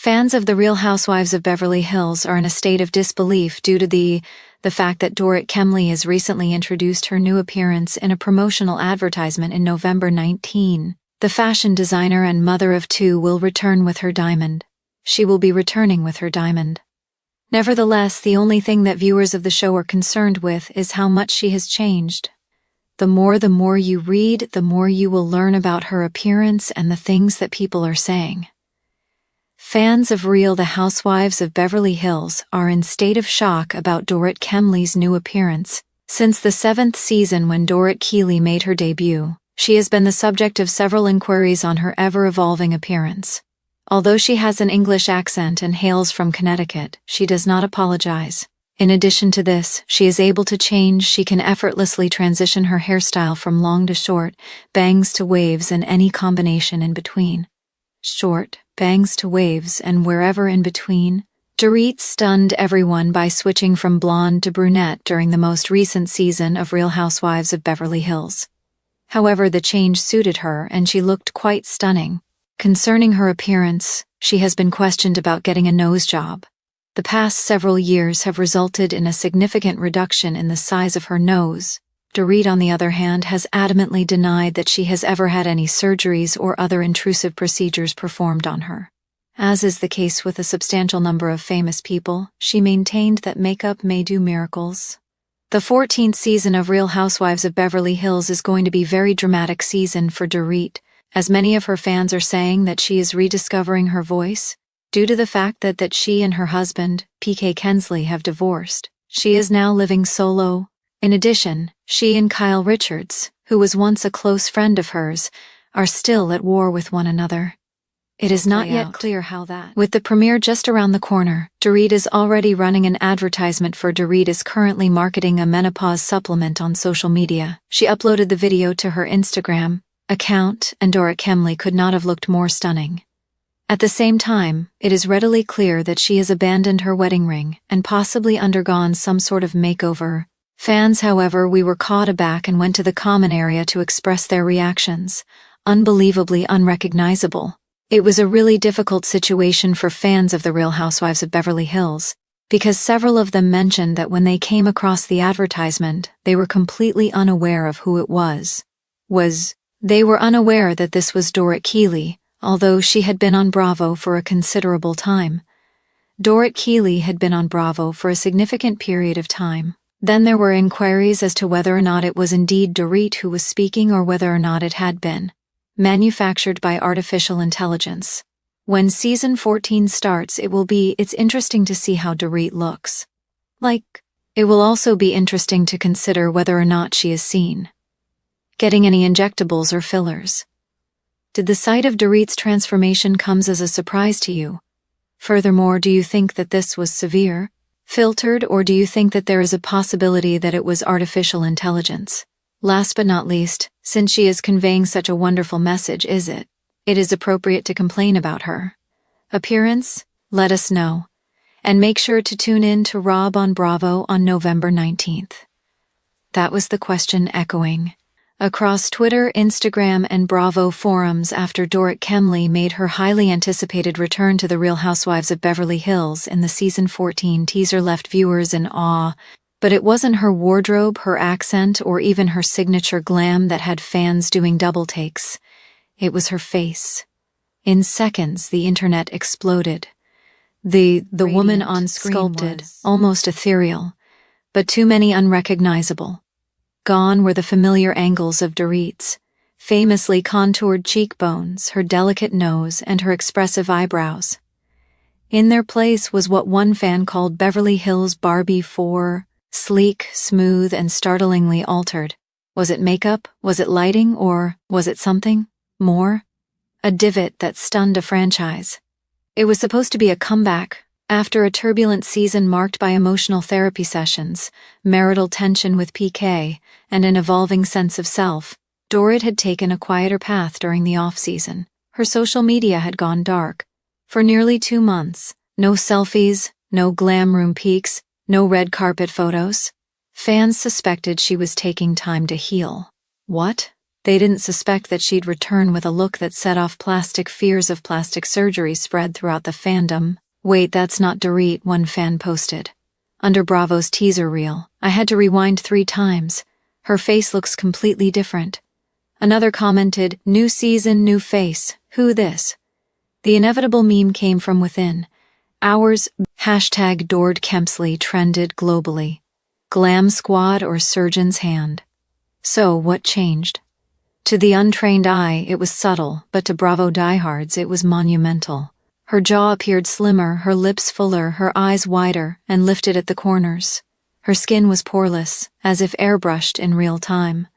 Fans of The Real Housewives of Beverly Hills are in a state of disbelief due to the fact that Dorit Kemsley has recently introduced her new appearance in a promotional advertisement in November 19. The fashion designer and mother of two will return with her diamond. She will be returning with her diamond. Nevertheless, the only thing that viewers of the show are concerned with is how much she has changed. The more you read, the more you will learn about her appearance and the things that people are saying. Fans of Real The Housewives of Beverly Hills are in state of shock about Dorit Kemsley's new appearance. Since the 7th season when Dorit Kemsley made her debut, she has been the subject of several inquiries on her ever-evolving appearance. Although she has an English accent and hails from Connecticut, she does not apologize. In addition to this, she is able to change. She can effortlessly transition her hairstyle from long to short, bangs to waves, and any combination in between. Short, bangs to waves, and wherever in between. Dorit stunned everyone by switching from blonde to brunette during the most recent season of Real Housewives of Beverly Hills. However, the change suited her and she looked quite stunning. Concerning her appearance, she has been questioned about getting a nose job. The past several years have resulted in a significant reduction in the size of her nose. Dorit, on the other hand, has adamantly denied that she has ever had any surgeries or other intrusive procedures performed on her. As is the case with a substantial number of famous people, she maintained that makeup may do miracles. The 14th season of Real Housewives of Beverly Hills is going to be a very dramatic season for Dorit, as many of her fans are saying that she is rediscovering her voice. Due to the fact that she and her husband, PK Kemsley, have divorced, she is now living solo. In addition, she and Kyle Richards, who was once a close friend of hers, are still at war with one another. It is not yet clear how that. With the premiere just around the corner, Dorit is already running an advertisement for Dorit is currently marketing a menopause supplement on social media. She uploaded the video to her Instagram account, and Dorit Kemsley could not have looked more stunning. At the same time, it is readily clear that she has abandoned her wedding ring and possibly undergone some sort of makeover. Fans, however, were caught aback and went to the comment area to express their reactions. Unbelievably unrecognizable. It was a really difficult situation for fans of The Real Housewives of Beverly Hills, because several of them mentioned that when they came across the advertisement, they were completely unaware of who it was. They were unaware that this was Dorit Kemsley, although she had been on Bravo for a considerable time. Dorit Kemsley had been on Bravo for a significant period of time. Then there were inquiries as to whether or not it was indeed Dorit who was speaking or whether or not it had been manufactured by artificial intelligence. When season 14 starts, it's interesting to see how Dorit looks. It will also be interesting to consider whether or not she is seen getting any injectables or fillers. Did the sight of Dorit's transformation comes as a surprise to you? Furthermore, do you think that this was severe, filtered, or do you think that there is a possibility that it was artificial intelligence? Last but not least, since she is conveying such a wonderful message, it is appropriate to complain about her appearance? Let us know. And make sure to tune in to Rob on Bravo on November 19th. That was the question echoing across Twitter, Instagram, and Bravo forums after Dorit Kemsley made her highly anticipated return to The Real Housewives of Beverly Hills in the season 14 teaser left viewers in awe. But it wasn't her wardrobe, her accent, or even her signature glam that had fans doing double takes. It was her face. In seconds, the internet exploded. The woman on screen sculpted, almost ethereal, but too many unrecognizable. Gone were the familiar angles of Dorit's famously contoured cheekbones, her delicate nose, and her expressive eyebrows. In their place was what one fan called Beverly Hills Barbie 4, sleek, smooth, and startlingly altered. Was it makeup? Was it lighting? Or was it something more? A divot that stunned a franchise. It was supposed to be a comeback. After a turbulent season marked by emotional therapy sessions, marital tension with PK, and an evolving sense of self, Dorit had taken a quieter path during the off-season. Her social media had gone dark. For nearly 2 months, no selfies, no glam room peaks, no red carpet photos. Fans suspected she was taking time to heal. What? They didn't suspect that she'd return with a look that set off plastic fears of plastic surgery spread throughout the fandom. "Wait, that's not Dorit," one fan posted. Under Bravo's teaser reel, "I had to rewind 3 times. Her face looks completely different." Another commented, "New season, new face. Who this?" The inevitable meme came from within. Hours #DoredKemsley trended globally. Glam squad or surgeon's hand? So, what changed? To the untrained eye, it was subtle, but to Bravo diehards, it was monumental. Her jaw appeared slimmer, her lips fuller, her eyes wider, and lifted at the corners. Her skin was poreless, as if airbrushed in real time.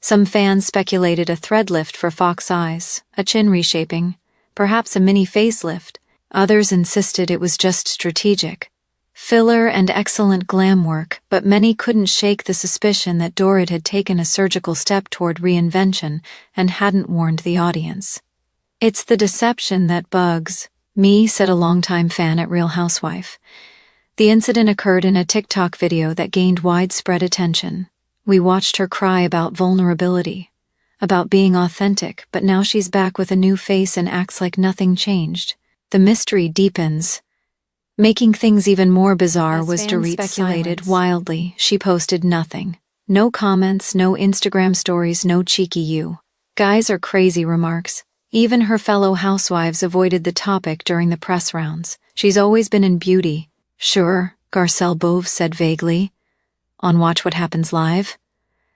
Some fans speculated a thread lift for Fox eyes, a chin reshaping, perhaps a mini facelift. Others insisted it was just strategic. Filler and excellent glam work, but many couldn't shake the suspicion that Dorit had taken a surgical step toward reinvention and hadn't warned the audience. "It's the deception that bugs me," said a longtime fan at Real Housewife. The incident occurred in a TikTok video that gained widespread attention. "We watched her cry about vulnerability, about being authentic, but now she's back with a new face and acts like nothing changed. The mystery deepens." Making things even more bizarre was Dorit speculated wildly. She posted nothing. No comments, no Instagram stories, no cheeky "you guys are crazy" remarks. Even her fellow housewives avoided the topic during the press rounds. "She's always been in beauty." "Sure," Garcelle Bove said vaguely, on Watch What Happens Live.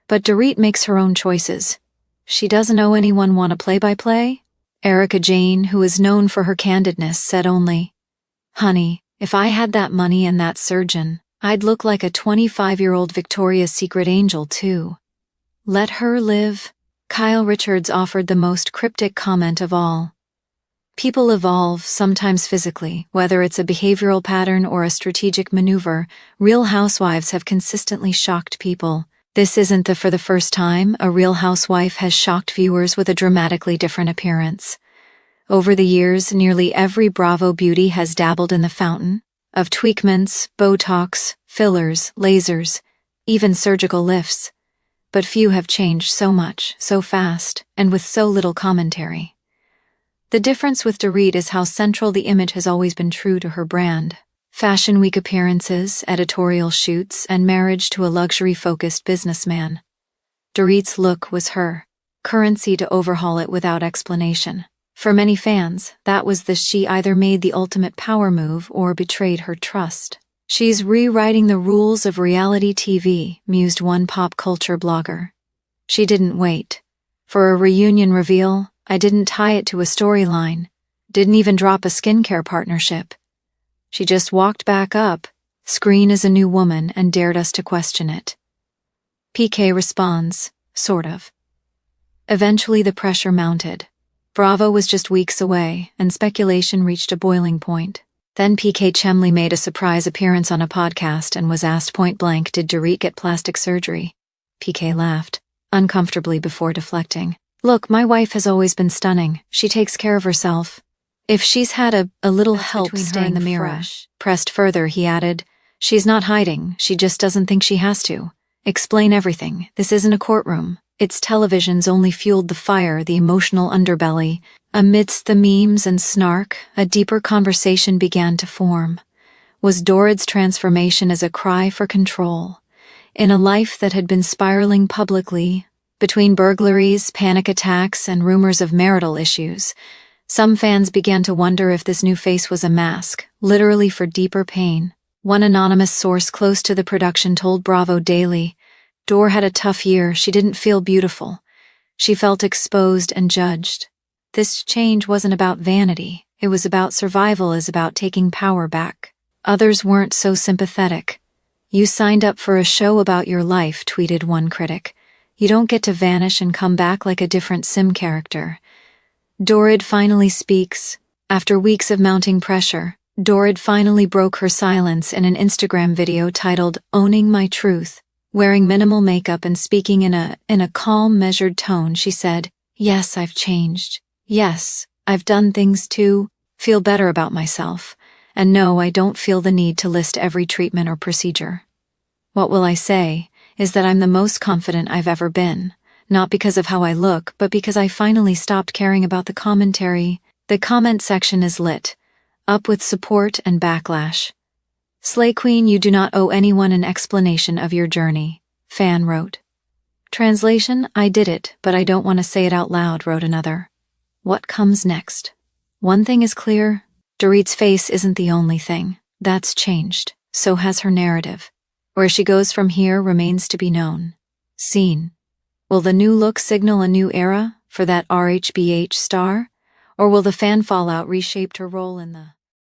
But Dorit makes her own choices. She doesn't owe anyone want a play-by-play? Erica Jane, who is known for her candidness, said only, "Honey, if I had that money and that surgeon, I'd look like a 25-year-old Victoria's Secret angel too. Let her live." Kyle Richards offered the most cryptic comment of all. "People evolve, sometimes physically, whether it's a behavioral pattern or a strategic maneuver. Real Housewives have consistently shocked people. This isn't for the first time a Real Housewife has shocked viewers with a dramatically different appearance. Over the years, nearly every Bravo beauty has dabbled in the fountain of tweakments, Botox, fillers, lasers, even surgical lifts. But few have changed so much, so fast, and with so little commentary. The difference with Dorit is how central the image has always been true to her brand. Fashion Week appearances, editorial shoots, and marriage to a luxury-focused businessman. Dorit's look was her currency to overhaul it without explanation. For many fans, that was she either made the ultimate power move or betrayed her trust. "She's rewriting the rules of reality TV," mused one pop culture blogger. "She didn't wait for a reunion reveal. I didn't tie it to a storyline. Didn't even drop a skincare partnership. She just walked back up, screen as a new woman, and dared us to question it." PK responds, "Sort of." Eventually the pressure mounted. Bravo was just weeks away, and speculation reached a boiling point. Then PK Chemley made a surprise appearance on a podcast and was asked point-blank, "Did Dorit get plastic surgery?" PK laughed, uncomfortably before deflecting. "Look, my wife has always been stunning. She takes care of herself. If she's had a little help staying in the mirror." Fresh. Pressed further, he added, "She's not hiding, she just doesn't think she has to. Explain everything. This isn't a courtroom. Its television's only fueled the fire, the emotional underbelly." Amidst the memes and snark, a deeper conversation began to form. Was Dorit's transformation as a cry for control? In a life that had been spiraling publicly, between burglaries, panic attacks, and rumors of marital issues, some fans began to wonder if this new face was a mask, literally for deeper pain. One anonymous source close to the production told Bravo Daily, "Dor had a tough year. She didn't feel beautiful. She felt exposed and judged. This change wasn't about vanity. It was about survival, is about taking power back." Others weren't so sympathetic. "You signed up for a show about your life," tweeted one critic. "You don't get to vanish and come back like a different Sim character." Dorit finally speaks. After weeks of mounting pressure, Dorit finally broke her silence in an Instagram video titled "Owning My Truth." Wearing minimal makeup and speaking in a calm, measured tone, she said, "Yes, I've changed. Yes, I've done things to feel better about myself. And no, I don't feel the need to list every treatment or procedure. What will I say is that I'm the most confident I've ever been. Not because of how I look, but because I finally stopped caring about the commentary. The comment section is lit up with support and backlash. Slay Queen, you do not owe anyone an explanation of your journey, fan wrote. Translation, I did it, but I don't want to say it out loud, wrote another. What comes next? One thing is clear, Dorit's face isn't the only thing. That's changed. So has her narrative. Where she goes from here remains to be known. Seen. Will the new look signal a new era for that RHBH star? Or will the fan fallout reshape her role in the